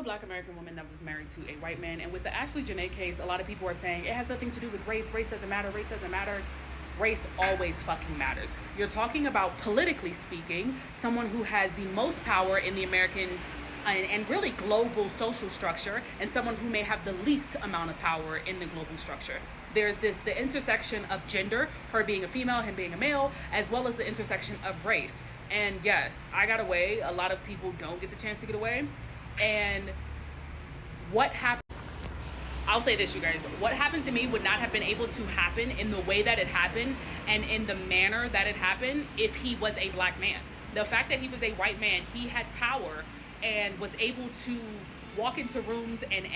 Black American woman that was married to a white man. And with the Ashlee Jenae case, a lot of people are saying it has nothing to do with race. Race doesn't matter. Race doesn't matter. Race always fucking matters. You're talking about, politically speaking, someone who has the most power in the American and really global social structure, and someone who may have the least amount of power in the global structure. There's the intersection of gender, her being a female, him being a male, as well as the intersection of race. And yes, I got away. A lot of people don't get the chance to get away. And what happened, I'll say this, you guys, what happened to me would not have been able to happen in the way that it happened and in the manner that it happened if he was a black man. The fact that he was a white man, he had power and was able to walk into rooms and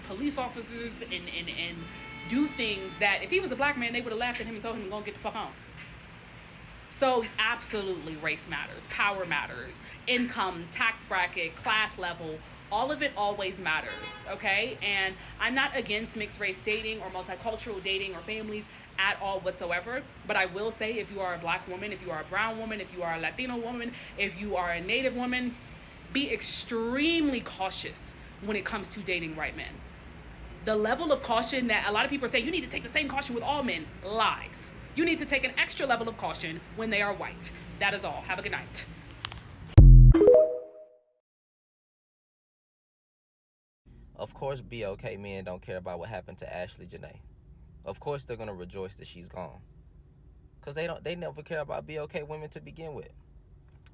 police officers and do things that if he was a black man, they would have laughed at him and told him to go get the fuck on. So absolutely, race matters, power matters, income, tax bracket, class level, all of it always matters, okay? And I'm not against mixed race dating or multicultural dating or families at all whatsoever, but I will say, if you are a black woman, if you are a brown woman, if you are a Latino woman, if you are a Native woman, be extremely cautious when it comes to dating white men. The level of caution that a lot of people are saying, you need to take the same caution with all men, lies. You need to take an extra level of caution when they are white. That is all. Have a good night. Of course, BLK men don't care about what happened to Ashlee Jenae. Of course, they're gonna rejoice that she's gone, cause they never care about BLK women to begin with.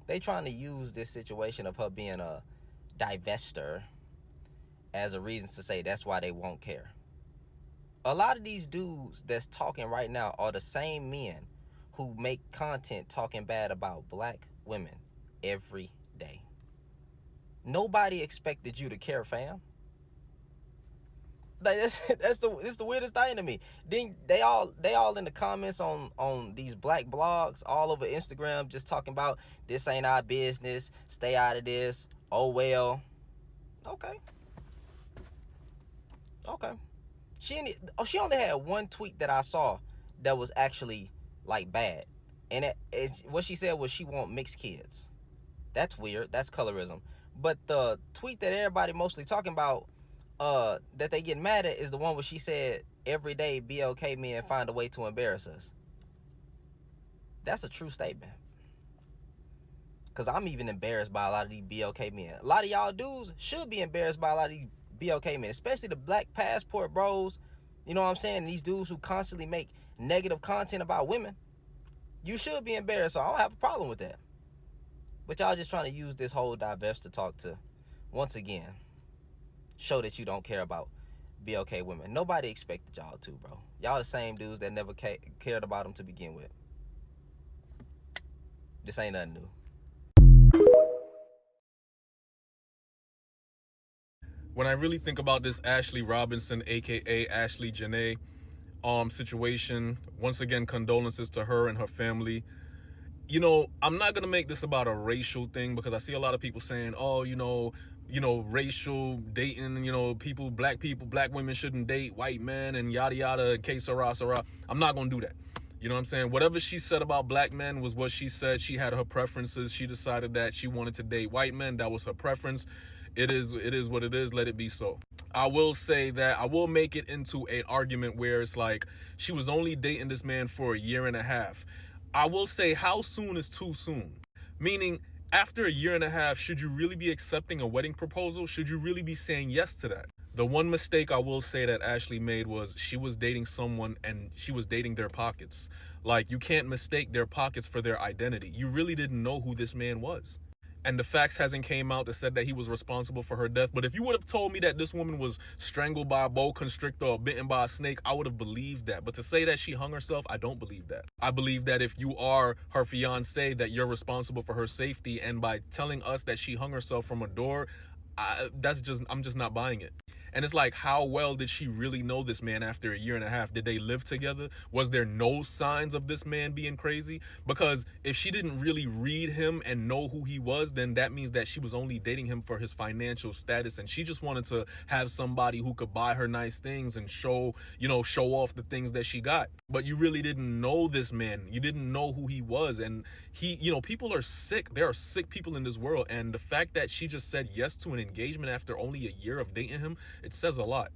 They trying to use this situation of her being a divester as a reason to say that's why they won't care. A lot of these dudes that's talking right now are the same men who make content talking bad about black women every day. Nobody expected you to care, fam. Like it's the weirdest thing to me. Then they all in the comments on these black blogs all over Instagram just talking about this ain't our business, stay out of this. Oh well. Okay. She only had one tweet that I saw that was actually like bad, and what she said was she want mixed kids. That's weird. That's colorism. But the tweet that everybody mostly talking about that they get mad at is the one where she said every day BLK men find a way to embarrass us. That's a true statement, because I'm even embarrassed by a lot of these BLK men. A lot of y'all dudes should be embarrassed by a lot of these BLK men, especially the black passport bros. You know what I'm saying? These dudes who constantly make negative content about women. You should be embarrassed, so I don't have a problem with that. But y'all just trying to use this whole divestiture talk to, once again, show that you don't care about BLK women. Nobody expected y'all to, bro. Y'all the same dudes that never cared about them to begin with. This ain't nothing new. When I really think about this Ashlee Robinson, aka Ashlee Jenae, situation, once again, condolences to her and her family. You know, I'm not gonna make this about a racial thing, because I see a lot of people saying, oh, racial dating, black women shouldn't date white men and yada yada, and que sera sera. I'm not gonna do that. You know what I'm saying? Whatever she said about black men was what she said. She had her preferences. She decided that she wanted to date white men. That was her preference. It is what it is. Let it be so. I will say that I will make it into an argument where it's like she was only dating this man for a year and a half. I will say, how soon is too soon? Meaning, after a year and a half, should you really be accepting a wedding proposal? Should you really be saying yes to that? The one mistake I will say that Ashlee made was she was dating someone and she was dating their pockets. Like, you can't mistake their pockets for their identity. You really didn't know who this man was. And the facts hasn't came out that said that he was responsible for her death. But if you would have told me that this woman was strangled by a boa constrictor or bitten by a snake, I would have believed that. But to say that she hung herself, I don't believe that. I believe that if you are her fiance, that you're responsible for her safety. And by telling us that she hung herself from a door, I'm just not buying it. And it's like, how well did she really know this man after a year and a half? Did they live together? Was there no signs of this man being crazy? Because if she didn't really read him and know who he was, then that means that she was only dating him for his financial status, and she just wanted to have somebody who could buy her nice things and show off the things that she got. But you really didn't know this man. You didn't know who he was. And people are sick. There are sick people in this world. And the fact that she just said yes to an engagement after only a year of dating him, it says a lot.